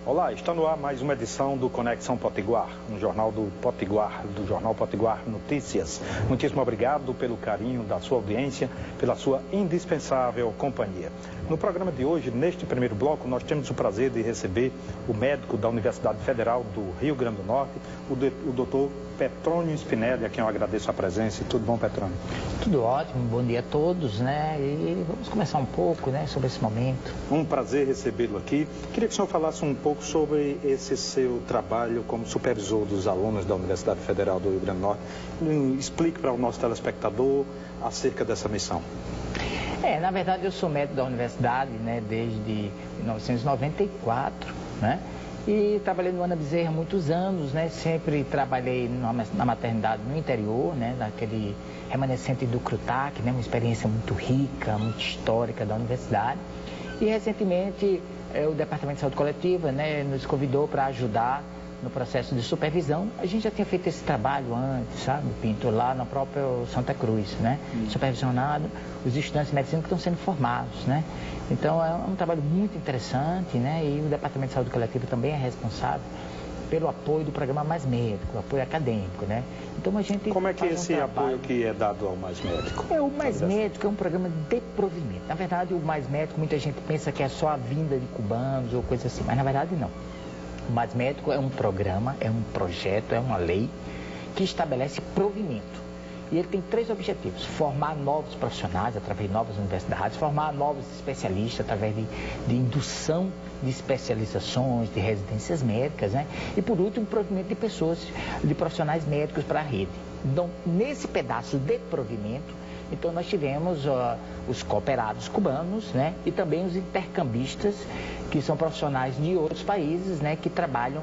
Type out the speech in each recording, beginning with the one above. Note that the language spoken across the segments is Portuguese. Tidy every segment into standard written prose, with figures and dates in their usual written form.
Olá, está no ar mais uma edição do Conexão Potiguar, um jornal do Potiguar, do Jornal Potiguar Notícias. Muitíssimo obrigado pelo carinho da sua audiência, pela sua indispensável companhia. No programa de hoje, neste primeiro bloco, nós temos o prazer de receber o médico da Universidade Federal do Rio Grande do Norte, o doutor Petrônio Spinelli, a quem eu agradeço a presença. Tudo bom, Petrônio? Tudo ótimo, bom dia a todos, né? E vamos começar um pouco, né, sobre esse momento. Um prazer recebê-lo aqui. Queria que o senhor falasse um pouco sobre esse seu trabalho como supervisor dos alunos da Universidade Federal do Rio Grande do Norte. Explique para o nosso telespectador acerca dessa missão. Na verdade, eu sou médico da universidade, né, desde 1994, né? E trabalhei no Ana Bezerra há muitos anos, né? Sempre trabalhei na maternidade no interior, né? Naquele remanescente do CRUTAC, né? Uma experiência muito rica, muito histórica da universidade. E recentemente o Departamento de Saúde Coletiva, né, nos convidou para ajudar no processo de supervisão. A gente já tinha feito esse trabalho antes, sabe, Pinto, lá na própria Santa Cruz, né? Supervisionado os estudantes de medicina que estão sendo formados, né? Então é um trabalho muito interessante, né? E o Departamento de Saúde Coletiva também é responsável pelo apoio do programa Mais Médico, apoio acadêmico, né? Então a gente... Como é que esse apoio que é dado ao Mais Médico? O Mais Médico é um programa de provimento. Na verdade, o Mais Médico, muita gente pensa que é só a vinda de cubanos ou coisa assim, mas na verdade não. O Mais Médico é um programa, é um projeto, é uma lei que estabelece provimento. E ele tem 3 objetivos: formar novos profissionais através de novas universidades, formar novos especialistas através de indução de especializações, de residências médicas, né? E por último, provimento de pessoas, de profissionais médicos para a rede. Então, nesse pedaço de provimento, então nós tivemos os cooperados cubanos, né? E também os intercambistas, que são profissionais de outros países, né? Que trabalham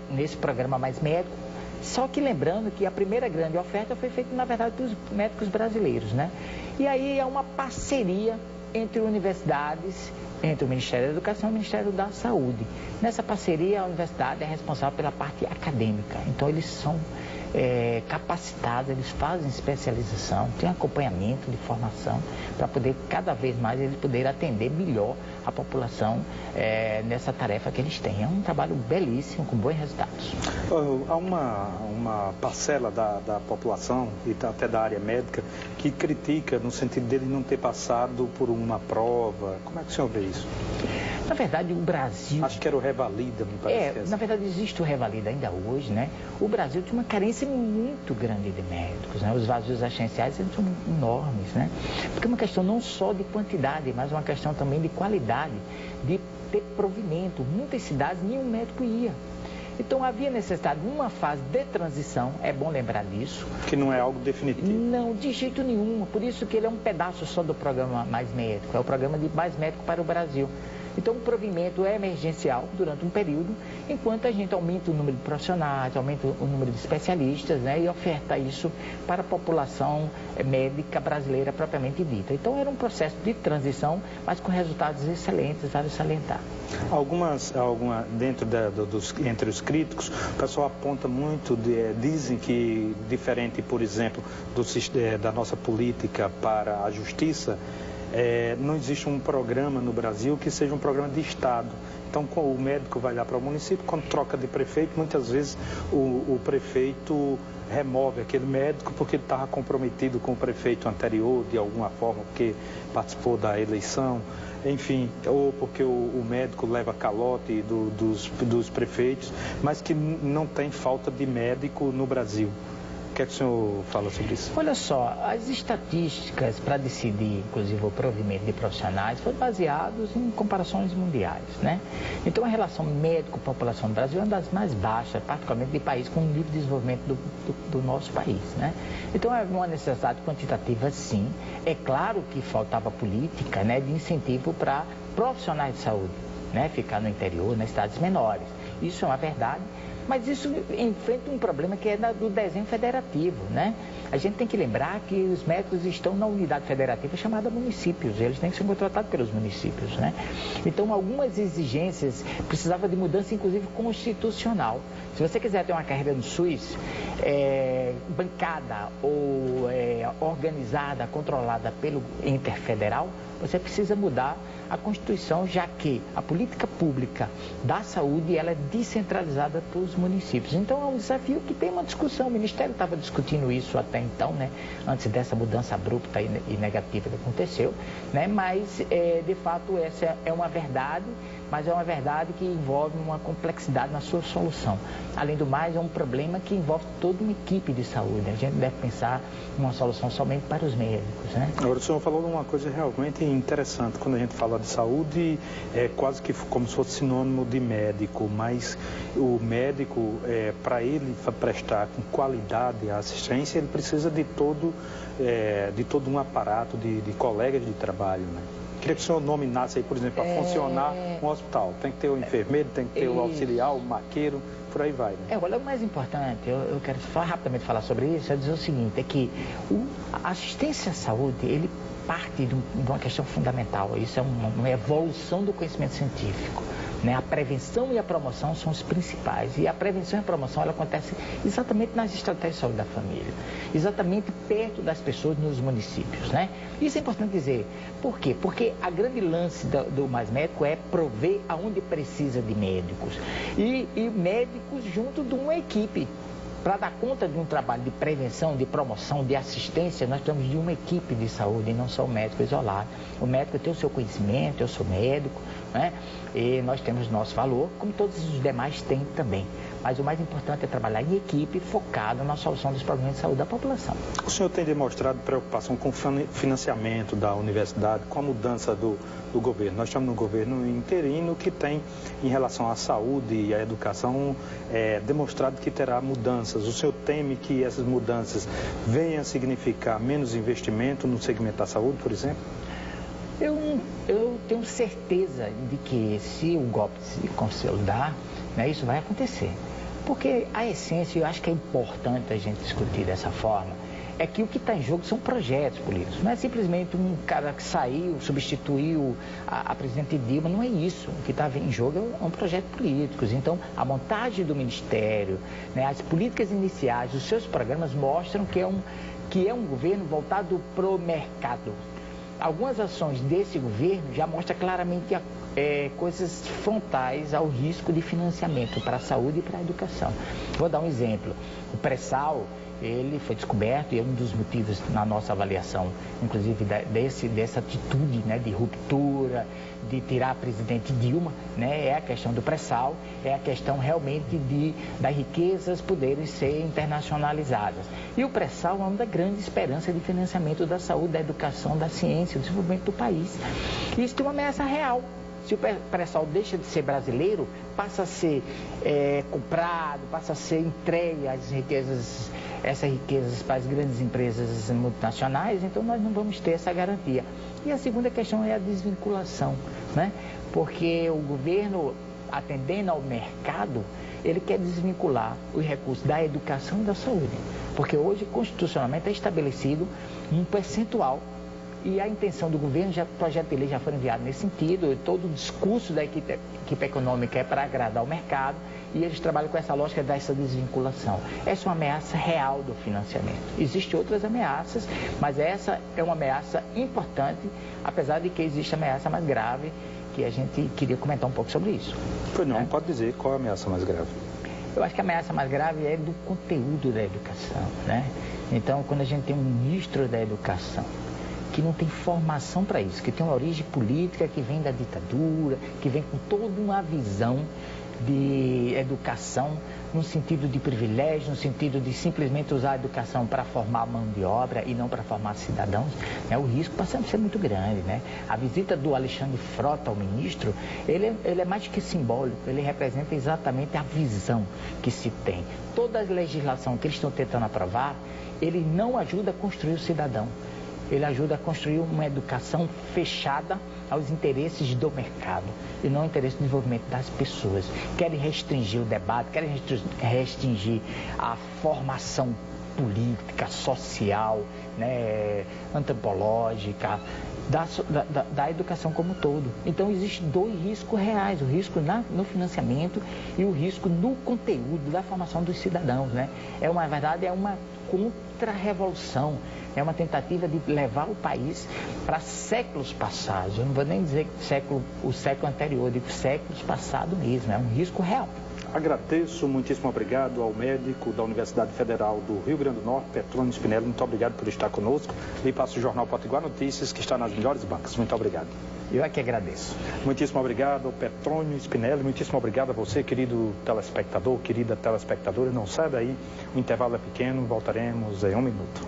nesse programa Mais Médico. Só que lembrando que a primeira grande oferta foi feita, na verdade, pelos médicos brasileiros, né? E aí é uma parceria entre universidades, entre o Ministério da Educação e o Ministério da Saúde. Nessa parceria, a universidade é responsável pela parte acadêmica. Então, eles são capacitados, eles fazem especialização, tem acompanhamento de formação para poder, cada vez mais, eles poderem atender melhor a população nessa tarefa que eles têm. É um trabalho belíssimo, com bons resultados. Há uma parcela da população, e até da área médica, que critica no sentido dele não ter passado por uma prova. Como é que o senhor vê isso? Na verdade, o Brasil... Acho que era o Revalida, me parece. Na verdade, existe o Revalida ainda hoje, né? O Brasil tem uma carência muito grande de médicos, né? Os vazios assistenciais eles são enormes, né? Porque é uma questão não só de quantidade, mas uma questão também de qualidade, de ter provimento. Muitas cidades nenhum médico ia. Então havia necessidade de uma fase de transição, é bom lembrar disso. Que não é algo definitivo. Não, de jeito nenhum. Por isso que ele é um pedaço só do programa Mais Médico, é o programa de Mais Médico para o Brasil. Então o provimento é emergencial durante um período, enquanto a gente aumenta o número de profissionais, aumenta o número de especialistas, né, e oferta isso para a população médica brasileira propriamente dita. Então era um processo de transição, mas com resultados excelentes, vale salientar. Entre os críticos, o pessoal aponta muito, dizem que, diferente, por exemplo, da nossa política para a justiça, não existe um programa no Brasil que seja um programa de Estado. Então, o médico vai lá para o município, quando troca de prefeito, muitas vezes o prefeito remove aquele médico porque ele estava comprometido com o prefeito anterior, de alguma forma, porque participou da eleição, enfim, ou porque o médico leva calote dos prefeitos, mas que não tem falta de médico no Brasil. O que é que o senhor fala sobre isso? Olha só, as estatísticas para decidir, inclusive, o provimento de profissionais foram baseadas em comparações mundiais, né? Então, a relação médico-população do Brasil é uma das mais baixas, particularmente de países com um nível de desenvolvimento do nosso país, né? Então, é uma necessidade quantitativa, sim. É claro que faltava política, né, de incentivo para profissionais de saúde, né, ficar no interior, nas cidades menores. Isso é uma verdade. Mas isso enfrenta um problema que é do desenho federativo, né? A gente tem que lembrar que os médicos estão na unidade federativa chamada municípios, eles têm que ser contratados pelos municípios, né? Então, algumas exigências precisavam de mudança, inclusive constitucional. Se você quiser ter uma carreira no SUS, bancada ou organizada, controlada pelo interfederal, você precisa mudar a Constituição, já que a política pública da saúde ela é descentralizada para os municípios. Então é um desafio que tem uma discussão. O Ministério estava discutindo isso até então, né? Antes dessa mudança abrupta e negativa que aconteceu, né? Mas de fato essa é uma verdade, mas é uma verdade que envolve uma complexidade na sua solução. Além do mais, é um problema que envolve toda uma equipe de saúde. A gente deve pensar numa solução somente para os médicos, né? Agora, o senhor falou de uma coisa realmente interessante. Quando a gente fala de saúde, é quase que como se fosse sinônimo de médico, mas o médico, para ele prestar com qualidade a assistência, ele precisa de todo um aparato de colegas de trabalho, né? Queria que o senhor nominasse aí, por exemplo, para funcionar um hospital. Tem que ter o enfermeiro, tem que ter o auxiliar, o maqueiro, por aí vai, né? Olha, o mais importante, eu quero rapidamente falar sobre isso, é dizer o seguinte, é que a assistência à saúde, ele parte de uma questão fundamental. Isso é uma evolução do conhecimento científico, né? A prevenção e a promoção são os principais. E a prevenção e a promoção ela acontece exatamente nas estratégias de saúde da família, exatamente perto das pessoas nos municípios, né? Isso é importante dizer. Por quê? Porque a grande lance do Mais Médico é prover aonde precisa de médicos e médicos junto de uma equipe. Para dar conta de um trabalho de prevenção, de promoção, de assistência, nós precisamos de uma equipe de saúde e não só o médico isolado. O médico tem o seu conhecimento, eu sou médico, né? E nós temos o nosso valor, como todos os demais têm também. Mas o mais importante é trabalhar em equipe focado na solução dos problemas de saúde da população. O senhor tem demonstrado preocupação com o financiamento da universidade, com a mudança do governo. Nós estamos no governo interino que tem, em relação à saúde e à educação, demonstrado que terá mudanças. O senhor teme que essas mudanças venham a significar menos investimento no segmento da saúde, por exemplo? Eu tenho certeza de que se o golpe se consolidar, né, isso vai acontecer. Porque a essência, eu acho que é importante a gente discutir dessa forma, é que o que está em jogo são projetos políticos. Não é simplesmente um cara que saiu, substituiu a presidente Dilma, não é isso. O que está em jogo é um projeto político. Então, a montagem do ministério, né, as políticas iniciais, os seus programas mostram que é um governo voltado para o mercado. Algumas ações desse governo já mostram claramente coisas frontais ao risco de financiamento para a saúde e para a educação. Vou dar um exemplo. O pré-sal, ele foi descoberto e é um dos motivos na nossa avaliação, inclusive dessa atitude, né, de ruptura, de tirar a presidente Dilma, né, é a questão do pré-sal, é a questão realmente das riquezas poderem ser internacionalizadas. E o pré-sal é uma da grande esperança de financiamento da saúde, da educação, da ciência, do desenvolvimento do país. E isso tem uma ameaça real. Se o pré-sal deixa de ser brasileiro, passa a ser comprado, passa a ser entregue essas riquezas para as grandes empresas multinacionais, então nós não vamos ter essa garantia. E a segunda questão é a desvinculação, né? Porque o governo, atendendo ao mercado, ele quer desvincular os recursos da educação e da saúde. Porque hoje, constitucionalmente, é estabelecido um percentual. E a intenção do governo, o projeto de lei já foi enviado nesse sentido, todo o discurso da equipe econômica é para agradar o mercado e eles trabalham com essa lógica dessa desvinculação. Essa é uma ameaça real do financiamento. Existem outras ameaças, mas essa é uma ameaça importante, apesar de que existe ameaça mais grave, que a gente queria comentar um pouco sobre isso. Pois não, pode dizer qual é a ameaça mais grave? Eu acho que a ameaça mais grave é do conteúdo da educação, né? Então, quando a gente tem um ministro da educação que não tem formação para isso, que tem uma origem política, que vem da ditadura, que vem com toda uma visão de educação no sentido de privilégio, no sentido de simplesmente usar a educação para formar mão de obra e não para formar cidadãos, né? O risco passa a ser muito grande, né? A visita do Alexandre Frota ao ministro, ele é mais que simbólico, ele representa exatamente a visão que se tem. Toda a legislação que eles estão tentando aprovar, ele não ajuda a construir o cidadão. ele ajuda a construir uma educação fechada aos interesses do mercado e não ao interesse do desenvolvimento das pessoas. Querem restringir o debate, querem restringir a formação política, social, né, antropológica, da educação como um todo. Então, existem dois riscos reais, o risco no financiamento e o risco no conteúdo da formação dos cidadãos, né? Na verdade, é uma contra-revolução, é uma tentativa de levar o país para séculos passados. Eu não vou nem dizer o século anterior, eu digo séculos passados mesmo, é um risco real. Agradeço, muitíssimo obrigado ao médico da Universidade Federal do Rio Grande do Norte, Petrônio Spinelli, muito obrigado por estar conosco. E passo o Jornal Potiguar Notícias, que está nas melhores bancas. Muito obrigado. Eu é que agradeço. Muitíssimo obrigado ao Petrônio Spinelli, muitíssimo obrigado a você, querido telespectador, querida telespectadora. Não sai daí, o intervalo é pequeno, voltaremos em um minuto.